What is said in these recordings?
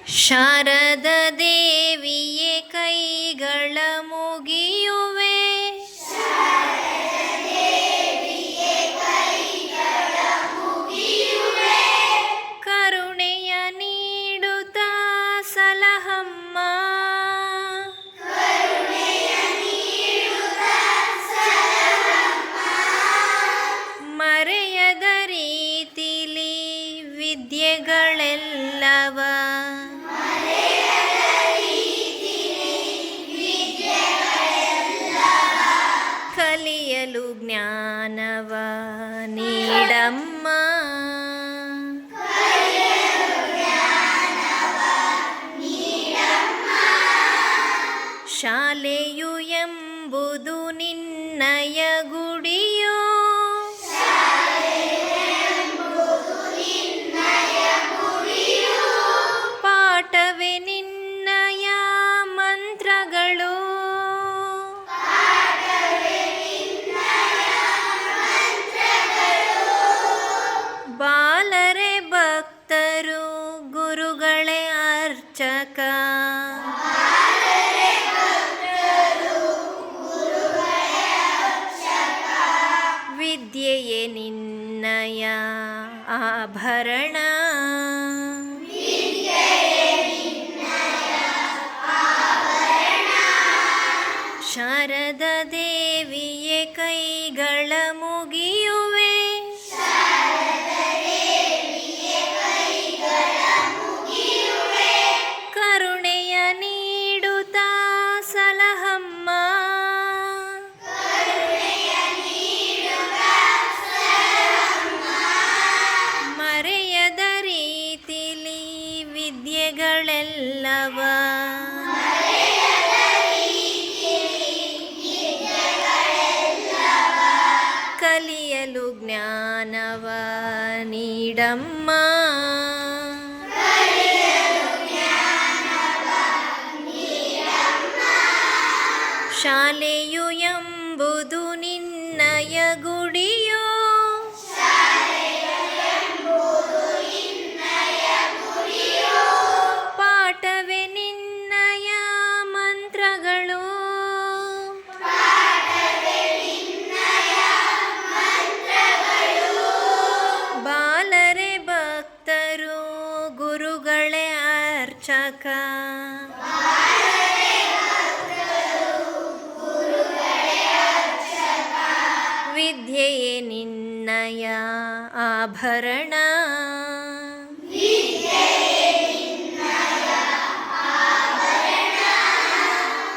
ಶಾರದ ದೇವಿಯೇ ಕೈಗಳ ಮುಗಿಯುವೆ, ಕರುಣೆಯ ನೀಡುತ್ತ ಸಲಹಮ್ಮ, ಮರೆಯದ ರೀತಿಲಿ ವಿದ್ಯೆಗಳೆಲ್ಲವ ಕಲಿಯಲು ಜ್ಞಾನವ ನೀಡಮ್ಮ, ಶಾಲೆಯು ಎಂಬುದು ನಿನ್ನಯ ಗುಡಿಯೋ, ಪಾಠವೇ ನಿನ್ನಯ ಮಂತ್ರಗಳು, ಬಾಲರೆ ಭಕ್ತರು ಗುರುಗಳೇ ಅರ್ಚಕ, ವಿದ್ಯೆಯೇ ನಿನ್ನಯ ಆಭರಣ, ಶಾರದ ದೇವಿಯೇ ಕೈಗಳ ಮುಗಿಯುವೆ, ಕರುಣೆಯ ನೀಡುತ್ತ ಸಲಹಮ್ಮ, ಮರೆಯದ ರೀತಿಲಿ ವಿದ್ಯೆಗಳೆಲ್ಲವ ಕಲಿಯಲು ಜ್ಞಾನವ ನೀಡಮ್ಮ, ಶಾಲೆಯು ಎಂಬುದು ನಿನ್ನಯ ಗುಡಿಯೋ, ಪಾಠವೇ ನಿನ್ನಯ ಮಂತ್ರಗಳು, ಬಾಲರೆ ಭಕ್ತರು ಗುರುಗಳೇ ಅರ್ಚಕ, ವಿದ್ಯೆಯೇ ನಿನ್ನಯ ಆಭರಣ,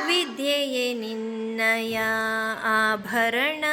ವಿದ್ಯೆಯೇ ನಿನ್ನಯ ಆಭರಣ.